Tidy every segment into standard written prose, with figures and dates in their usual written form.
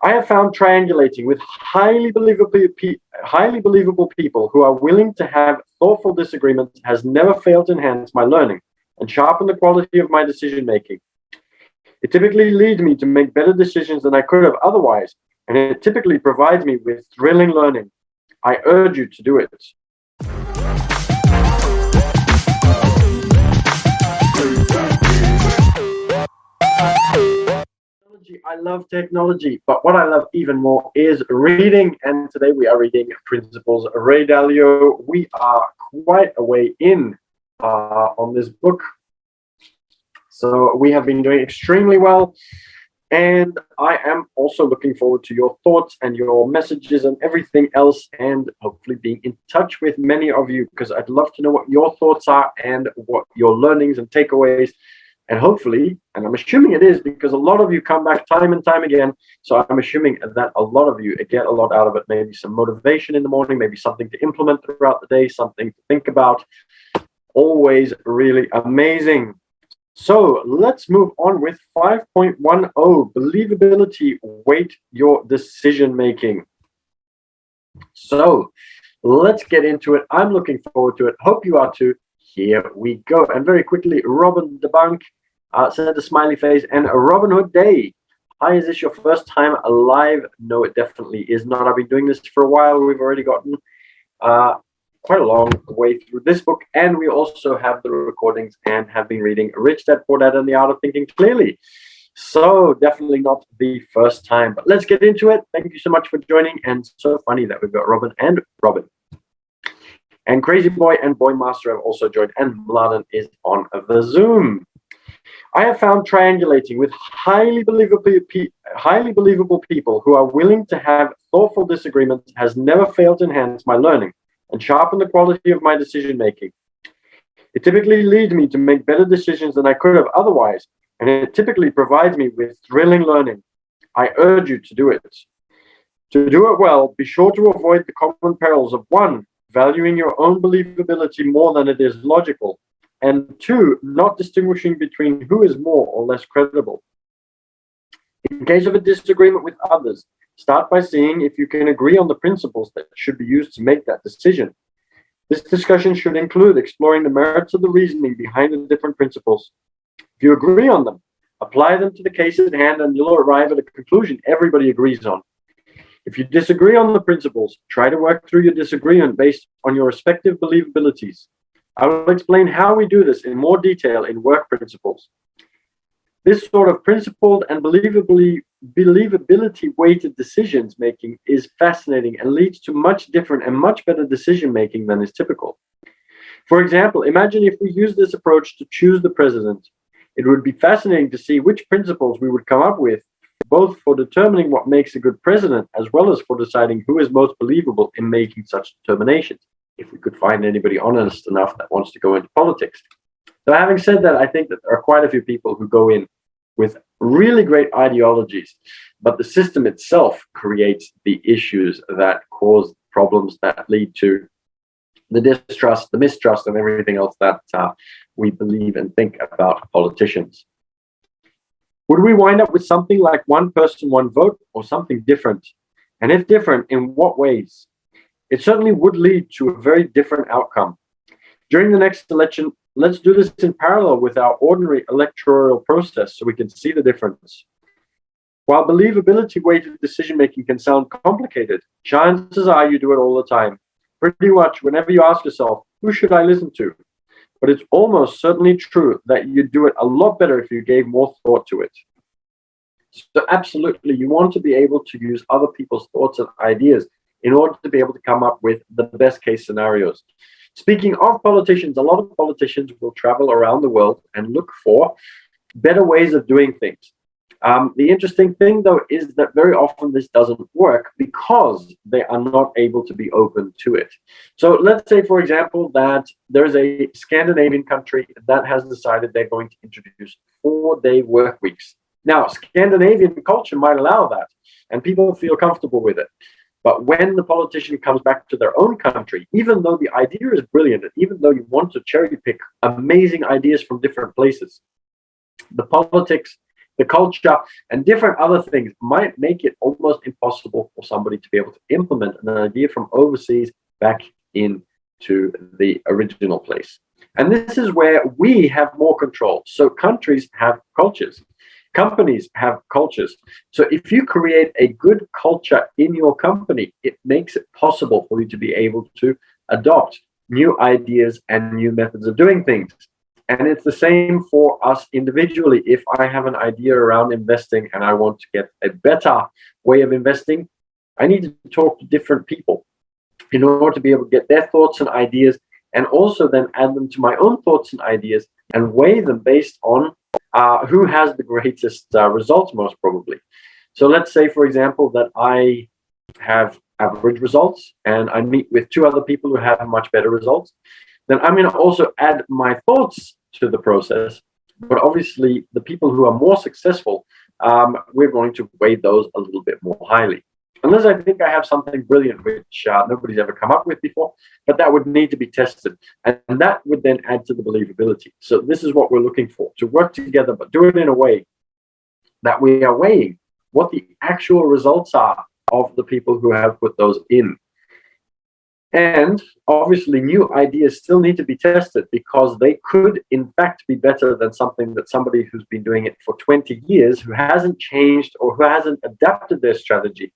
I have found triangulating with highly believable people who are willing to have thoughtful disagreements has never failed to enhance my learning and sharpen the quality of my decision making. It typically leads me to make better decisions than I could have otherwise, and it typically provides me with thrilling learning. I urge you to do it. I love technology, but what I love even more is reading. And today we are reading Principles of Ray Dalio. We are quite a way in on this book. So we have been doing extremely well. And I am also looking forward to your thoughts and your messages and everything else, and hopefully being in touch with many of you, because I'd love to know what your thoughts are and what your learnings and takeaways. And hopefully, and I'm assuming it is, because a lot of you come back time and time again. So I'm assuming that a lot of you get a lot out of it. Maybe some motivation in the morning, maybe something to implement throughout the day, something to think about. Always really amazing. So let's move on with 5.10, believability, weight your decision making. So let's get into it. I'm looking forward to it. Hope you are too. Here we go. And very quickly, Robin the Bank sent a smiley face and a Robin Hood Day. Hi, is this your first time live? No, it definitely is not. I've been doing this for a while. We've already gotten quite a long way through this book, and we also have the recordings and have been reading Rich Dad Poor Dad and the Art of Thinking Clearly. So definitely not the first time, but let's get into it. Thank you so much for joining, and so funny that we've got Robin and Robin. And Crazy Boy and Boy Master have also joined, and Mladen is on the Zoom. I have found triangulating with highly believable people who are willing to have thoughtful disagreements has never failed to enhance my learning and sharpen the quality of my decision making. It typically leads me to make better decisions than I could have otherwise, and it typically provides me with thrilling learning. I urge you to do it. To do it well, be sure to avoid the common perils of 1, valuing your own believability more than it is logical, and 2, not distinguishing between who is more or less credible. In case of a disagreement with others, start by seeing if you can agree on the principles that should be used to make that decision. This discussion should include exploring the merits of the reasoning behind the different principles. If you agree on them, apply them to the case at hand, and you'll arrive at a conclusion everybody agrees on. If you disagree on the principles, try to work through your disagreement based on your respective believabilities. I will explain how we do this in more detail in Work Principles. This sort of principled and believability-weighted decisions making is fascinating and leads to much different and much better decision making than is typical. For example, imagine if we use this approach to choose the president. It would be fascinating to see which principles we would come up with, both for determining what makes a good president as well as for deciding who is most believable in making such determinations, if we could find anybody honest enough that wants to go into politics. So having said that, I think that there are quite a few people who go in with really great ideologies, but the system itself creates the issues that cause problems that lead to the distrust, the mistrust, and everything else that we believe and think about politicians. Would we wind up with something like one person, one vote, or something different? And if different, in what ways? It certainly would lead to a very different outcome. During the next election, let's do this in parallel with our ordinary electoral process so we can see the difference. While believability-weighted decision-making can sound complicated, chances are you do it all the time. Pretty much whenever you ask yourself, who should I listen to? But it's almost certainly true that you'd do it a lot better if you gave more thought to it. So absolutely, you want to be able to use other people's thoughts and ideas in order to be able to come up with the best case scenarios. Speaking of politicians, a lot of politicians will travel around the world and look for better ways of doing things. The interesting thing, though, is that very often this doesn't work because they are not able to be open to it. So let's say, for example, that there's a Scandinavian country that has decided they're going to introduce 4-day work weeks. Now, Scandinavian culture might allow that, and people feel comfortable with it. But when the politician comes back to their own country, even though the idea is brilliant, and even though you want to cherry pick amazing ideas from different places, the politics the culture, and different other things might make it almost impossible for somebody to be able to implement an idea from overseas back into the original place. And this is where we have more control. So countries have cultures. Companies have cultures. So if you create a good culture in your company, it makes it possible for you to be able to adopt new ideas and new methods of doing things. And it's the same for us individually. If I have an idea around investing and I want to get a better way of investing, I need to talk to different people in order to be able to get their thoughts and ideas, and also then add them to my own thoughts and ideas and weigh them based on who has the greatest results, most probably. So let's say, for example, that I have average results and I meet with two other people who have much better results. Then I'm going to also add my thoughts to the process. But obviously, the people who are more successful, we're going to weigh those a little bit more highly. Unless I think I have something brilliant which nobody's ever come up with before, but that would need to be tested. And that would then add to the believability. So this is what we're looking for, to work together, but do it in a way that we are weighing what the actual results are of the people who have put those in. And obviously, new ideas still need to be tested, because they could, in fact, be better than something that somebody who's been doing it for 20 years, who hasn't changed or who hasn't adapted their strategy.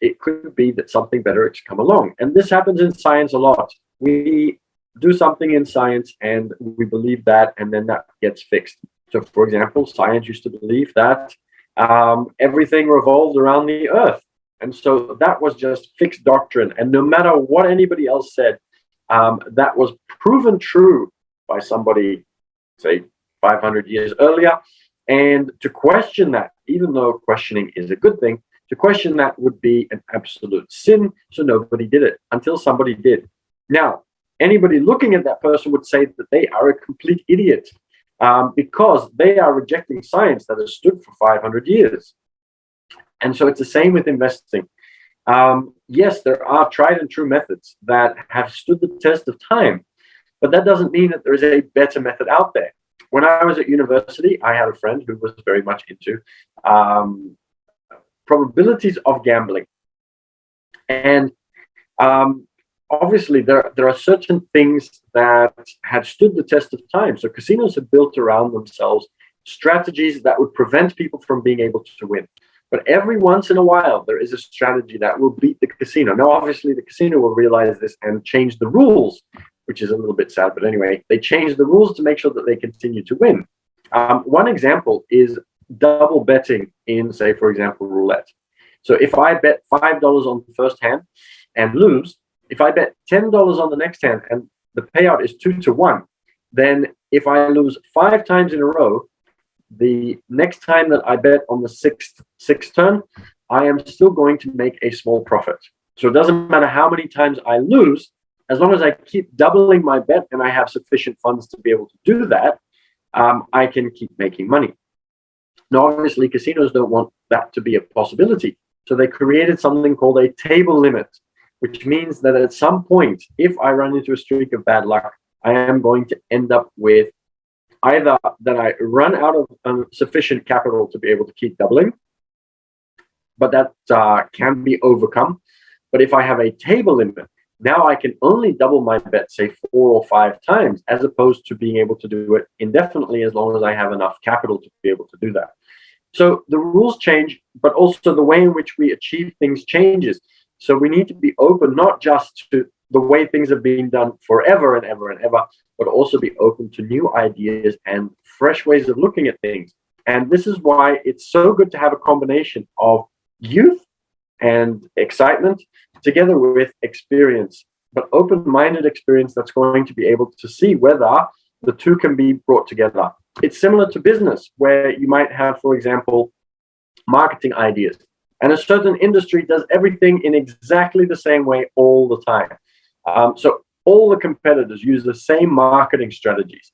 It could be that something better has come along. And this happens in science a lot. We do something in science and we believe that, and then that gets fixed. So, for example, science used to believe that everything revolves around the Earth. And so that was just fixed doctrine. And no matter what anybody else said, that was proven true by somebody, say, 500 years earlier. And to question that, even though questioning is a good thing, to question that would be an absolute sin. So nobody did it until somebody did. Now, anybody looking at that person would say that they are a complete idiot, because they are rejecting science that has stood for 500 years. And so it's the same with investing. Yes, there are tried and true methods that have stood the test of time, but that doesn't mean that there is a better method out there. When I was at university, I had a friend who was very much into probabilities of gambling. And obviously, there are certain things that have stood the test of time. So casinos have built around themselves strategies that would prevent people from being able to win. But every once in a while, there is a strategy that will beat the casino. Now, obviously, the casino will realize this and change the rules, which is a little bit sad. But anyway, they change the rules to make sure that they continue to win. One example is double betting in, say, for example, roulette. So if I bet $5 on the first hand and lose, if I bet $10 on the next hand and the payout is 2-1, then if I lose 5 times in a row, the next time that I bet on the sixth turn, I am still going to make a small profit. So it doesn't matter how many times I lose, as long as I keep doubling my bet and I have sufficient funds to be able to do that, I can keep making money. Now, obviously, casinos don't want that to be a possibility. So they created something called a table limit, which means that at some point, if I run into a streak of bad luck, I am going to end up with either that I run out of sufficient capital to be able to keep doubling, but that can be overcome. But if I have a table limit, now I can only double my bet, say 4 or 5 times, as opposed to being able to do it indefinitely, as long as I have enough capital to be able to do that. So the rules change, but also the way in which we achieve things changes. So we need to be open, not just to the way things have been done forever and ever and ever, but also be open to new ideas and fresh ways of looking at things. And this is why it's so good to have a combination of youth and excitement together with experience, but open-minded experience that's going to be able to see whether the two can be brought together. It's similar to business, where you might have, for example, marketing ideas. And a certain industry does everything in exactly the same way all the time. So all the competitors use the same marketing strategies.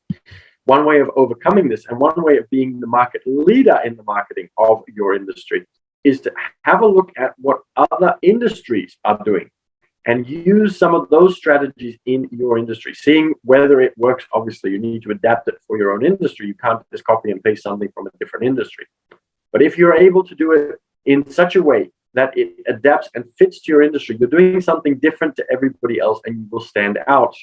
One way of overcoming this, and one way of being the market leader in the marketing of your industry, is to have a look at what other industries are doing. and use some of those strategies in your industry, seeing whether it works. Obviously, you need to adapt it for your own industry. You can't just copy and paste something from a different industry. But if you're able to do it in such a way that it adapts and fits to your industry, you're doing something different to everybody else and you will stand out,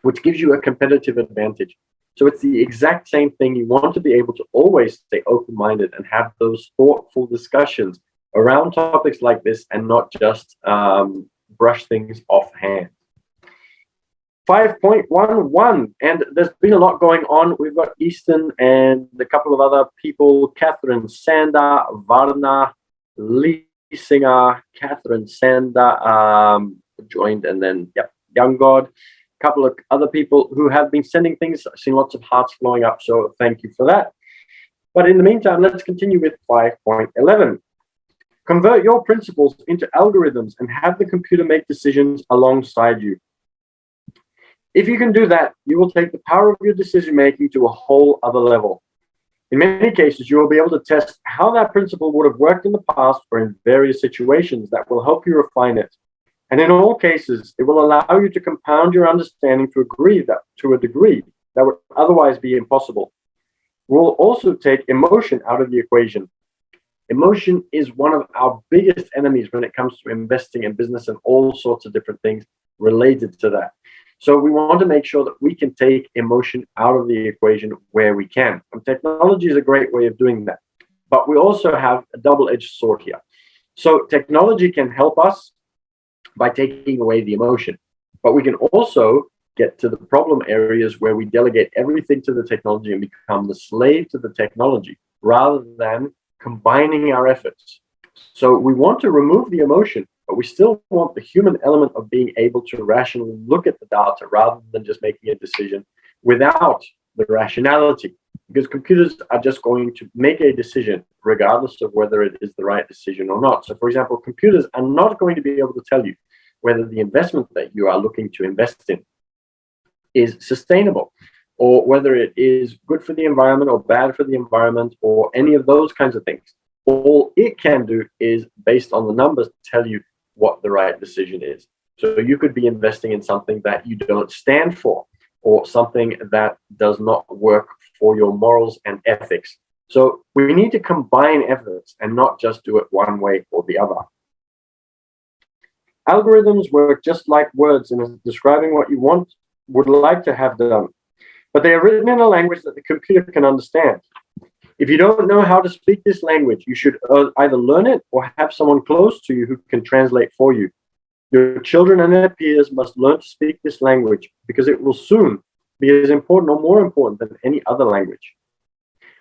which gives you a competitive advantage. So it's the exact same thing. You want to be able to always stay open-minded and have those thoughtful discussions around topics like this and not just brush things offhand. 5.11, and there's been a lot going on. We've got Easton and a couple of other people, Catherine Sander, Varna, Lee Singer, Catherine Sander joined, and then, yep, Young God. Couple of other people who have been sending things. I've seen lots of hearts flowing up, so thank you for that. But in the meantime, let's continue with 5.11. Convert your principles into algorithms and have the computer make decisions alongside you. If you can do that, you will take the power of your decision making to a whole other level. In many cases, you will be able to test how that principle would have worked in the past or in various situations that will help you refine it. And in all cases, it will allow you to compound your understanding to a degree that would otherwise be impossible. We'll also take emotion out of the equation. Emotion is one of our biggest enemies when it comes to investing in business and all sorts of different things related to that. So we want to make sure that we can take emotion out of the equation where we can. And technology is a great way of doing that. But we also have a double-edged sword here. So technology can help us by taking away the emotion. But we can also get to the problem areas where we delegate everything to the technology and become the slave to the technology rather than combining our efforts. So we want to remove the emotion, but we still want the human element of being able to rationally look at the data rather than just making a decision without the rationality. Because computers are just going to make a decision regardless of whether it is the right decision or not. So for example, computers are not going to be able to tell you whether the investment that you are looking to invest in is sustainable, or whether it is good for the environment or bad for the environment, or any of those kinds of things. All it can do is, based on the numbers, tell you what the right decision is. So you could be investing in something that you don't stand for, or something that does not work for your morals and ethics. So we need to combine efforts and not just do it one way or the other. Algorithms work just like words in describing what you would like to have done, but they are written in a language that the computer can understand. If you don't know how to speak this language, you should either learn it or have someone close to you who can translate for you. Your children and their peers must learn to speak this language because it will soon be as important or more important than any other language.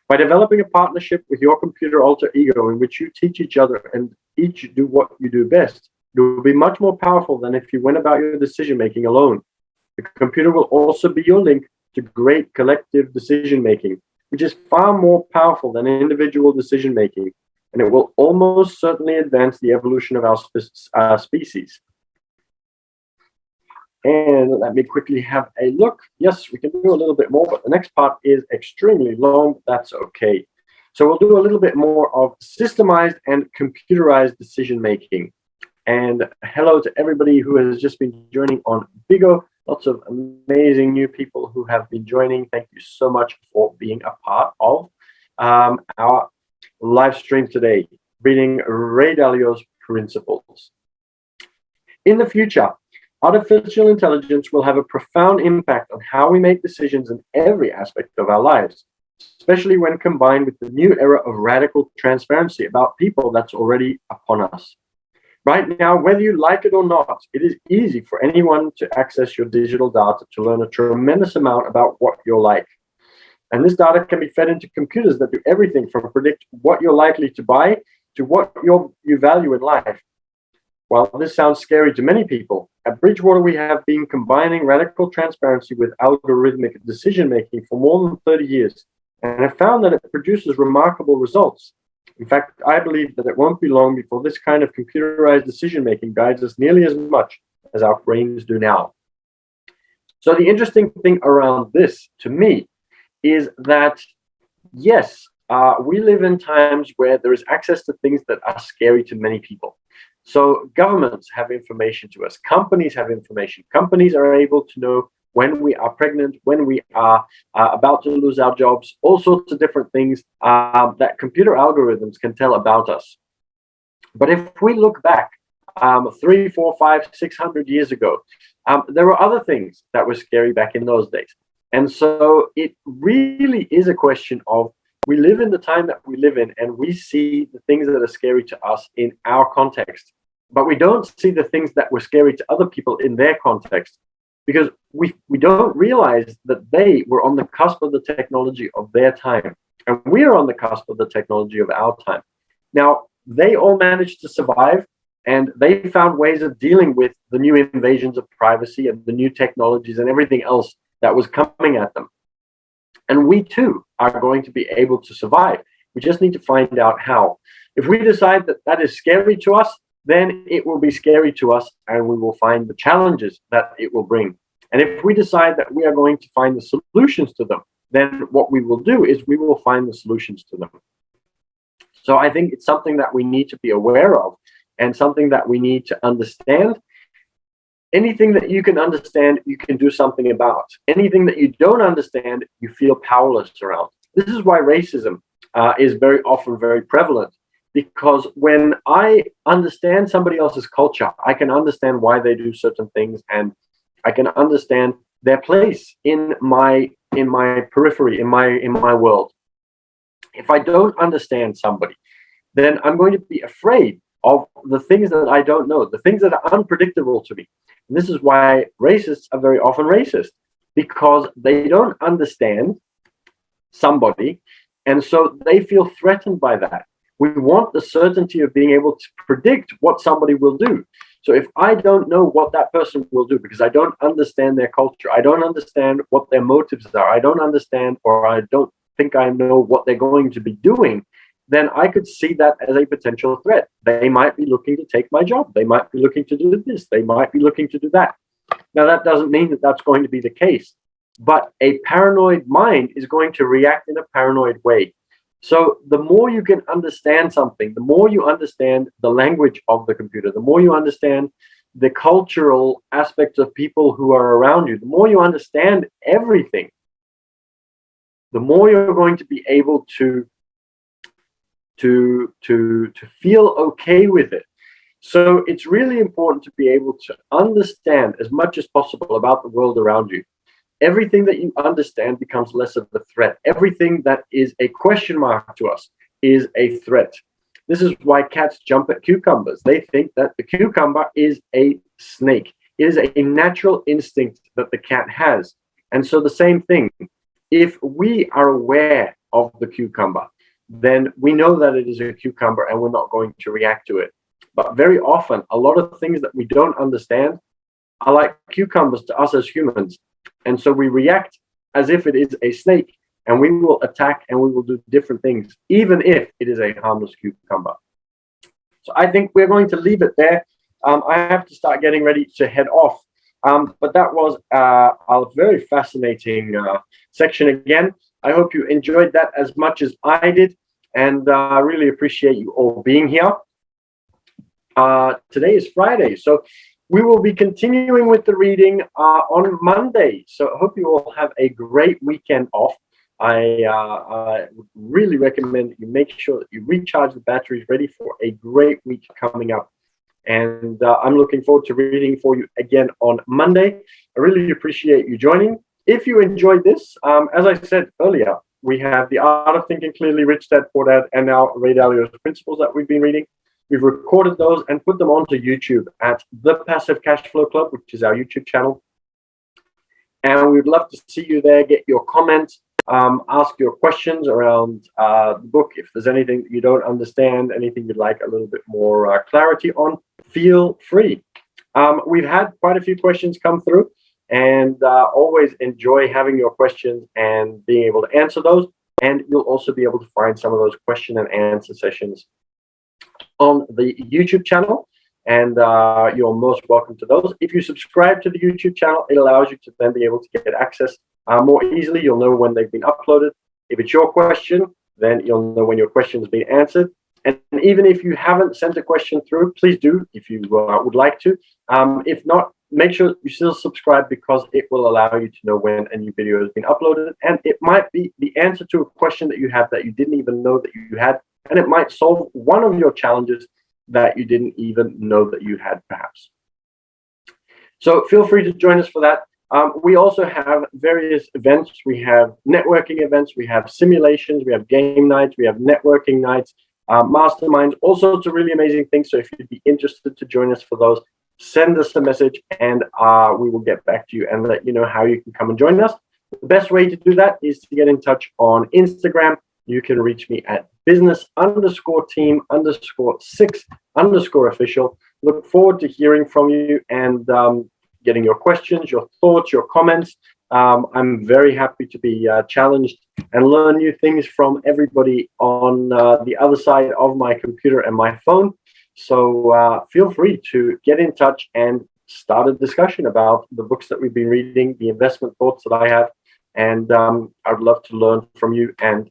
By developing a partnership with your computer alter ego in which you teach each other and each do what you do best, you will be much more powerful than if you went about your decision making alone. The computer will also be your link to great collective decision making, which is far more powerful than individual decision making, and it will almost certainly advance the evolution of our species. And let me quickly have a look. Yes, we can do a little bit more, but the next part is extremely long. That's okay. So we'll do a little bit more of systemized and computerized decision making. And hello to everybody who has just been joining on Bigo. Lots of amazing new people who have been joining. Thank you so much for being a part of our live stream today, reading Ray Dalio's principles. In the future, artificial intelligence will have a profound impact on how we make decisions in every aspect of our lives, especially when combined with the new era of radical transparency about people that's already upon us. Right now, whether you like it or not, it is easy for anyone to access your digital data to learn a tremendous amount about what you're like. And this data can be fed into computers that do everything from predict what you're likely to buy to what you value in life. While this sounds scary to many people, at Bridgewater we have been combining radical transparency with algorithmic decision-making for more than 30 years and have found that it produces remarkable results. In fact, I believe that it won't be long before this kind of computerized decision-making guides us nearly as much as our brains do now. So the interesting thing around this, to me, is that, yes, we live in times where there is access to things that are scary to many people. So governments have information to us. Companies have information. Companies are able to know when we are pregnant, when we are about to lose our jobs, all sorts of different things that computer algorithms can tell about us. But if we look back 3, 4, 5, 600 years ago, there were other things that were scary back in those days. And so it really is a question of, we live in the time that we live in, and we see the things that are scary to us in our context, but we don't see the things that were scary to other people in their context, because we don't realize that they were on the cusp of the technology of their time, and we are on the cusp of the technology of our time. Now, they all managed to survive, and they found ways of dealing with the new invasions of privacy and the new technologies and everything else that was coming at them. And we too are going to be able to survive. We just need to find out how. If we decide that that is scary to us, then it will be scary to us, and we will find the challenges that it will bring. And if we decide that we are going to find the solutions to them, then what we will do is we will find the solutions to them. So I think it's something that we need to be aware of, and something that we need to understand. Anything that you can understand, you can do something about. Anything that you don't understand, you feel powerless around. This is why racism is very often very prevalent, because when I understand somebody else's culture, I can understand why they do certain things, and I can understand their place in my periphery, in my world. If I don't understand somebody, then I'm going to be afraid of the things that I don't know, the things that are unpredictable to me. And this is why racists are very often racist, because they don't understand somebody, and so they feel threatened by that. We want the certainty of being able to predict what somebody will do. So if I don't know what that person will do, because I don't understand their culture, I don't understand what their motives are, I don't understand, or I don't think I know what they're going to be doing, then I could see that as a potential threat. They might be looking to take my job. They might be looking to do this. They might be looking to do that. Now, that doesn't mean that that's going to be the case, but a paranoid mind is going to react in a paranoid way. So the more you can understand something, the more you understand the language of the computer, the more you understand the cultural aspects of people who are around you, the more you understand everything, the more you're going to be able to feel okay with it. So it's really important to be able to understand as much as possible about the world around you. Everything that you understand becomes less of a threat. Everything that is a question mark to us is a threat. This is why cats jump at cucumbers. They think that the cucumber is a snake. It is a natural instinct that the cat has. And so the same thing, if we are aware of the cucumber, then we know that it is a cucumber and we're not going to react to it. But very often, a lot of things that we don't understand are like cucumbers to us as humans. And so we react as if it is a snake, and we will attack and we will do different things, even if it is a harmless cucumber. So I think we're going to leave it there. I have to start getting ready to head off. But that was a very fascinating section again. I hope you enjoyed that as much as I did, and I really appreciate you all being here. Today is Friday, so we will be continuing with the reading on Monday. So I hope you all have a great weekend off. I really recommend that you make sure that you recharge the batteries, ready for a great week coming up. And I'm looking forward to reading for you again on Monday. I really appreciate you joining. If you enjoyed this, as I said earlier, we have The Art of Thinking Clearly, Rich Dad, Poor Dad, and now Ray Dalio's Principles that we've been reading. We've recorded those and put them onto YouTube at The Passive Cashflow Club, which is our YouTube channel. And we'd love to see you there. Get your comments, ask your questions around the book. If there's anything that you don't understand, anything you'd like a little bit more clarity on, feel free. We've had quite a few questions come through, and always enjoy having your questions and being able to answer those. And you'll also be able to find some of those question and answer sessions on the YouTube channel, and you're most welcome to those. If you subscribe to the YouTube channel, it allows you to then be able to get access more easily. You'll know when they've been uploaded. If it's your question, then you'll know when your question has been answered. And even if you haven't sent a question through, please do if you would like to. If not, make sure you still subscribe, because it will allow you to know when a new video has been uploaded. And it might be the answer to a question that you have that you didn't even know that you had. And it might solve one of your challenges that you didn't even know that you had, perhaps. So feel free to join us for that. We also have various events. We have networking events, we have simulations, we have game nights, we have networking nights, masterminds, all sorts of really amazing things. So if you'd be interested to join us for those, send us a message, and we will get back to you and let you know how you can come and join us. The best way to do that is to get in touch on Instagram. You can reach me at business_team_6_official. Look forward to hearing from you and getting your questions, your thoughts, your comments. I'm very happy to be challenged and learn new things from everybody on the other side of my computer and my phone. So feel free to get in touch and start a discussion about the books that we've been reading, the investment thoughts that I have, and I'd love to learn from you and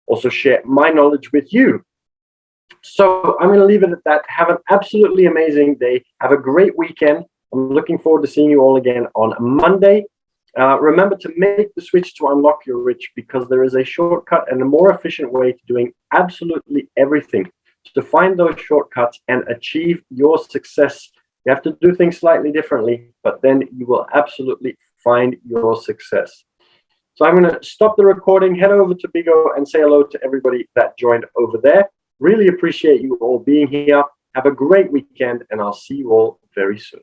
also share my knowledge with you. So I'm going to leave it at that. Have an absolutely amazing day. Have a great weekend. I'm looking forward to seeing you all again on Monday. Remember to make the switch to unlock your rich, because there is a shortcut and a more efficient way to doing absolutely everything. To find those shortcuts and achieve your success, you have to do things slightly differently, but then you will absolutely find your success. So I'm going to stop the recording, head over to Bigo, and say hello to everybody that joined over there. Really appreciate you all being here. Have a great weekend, and I'll see you all very soon.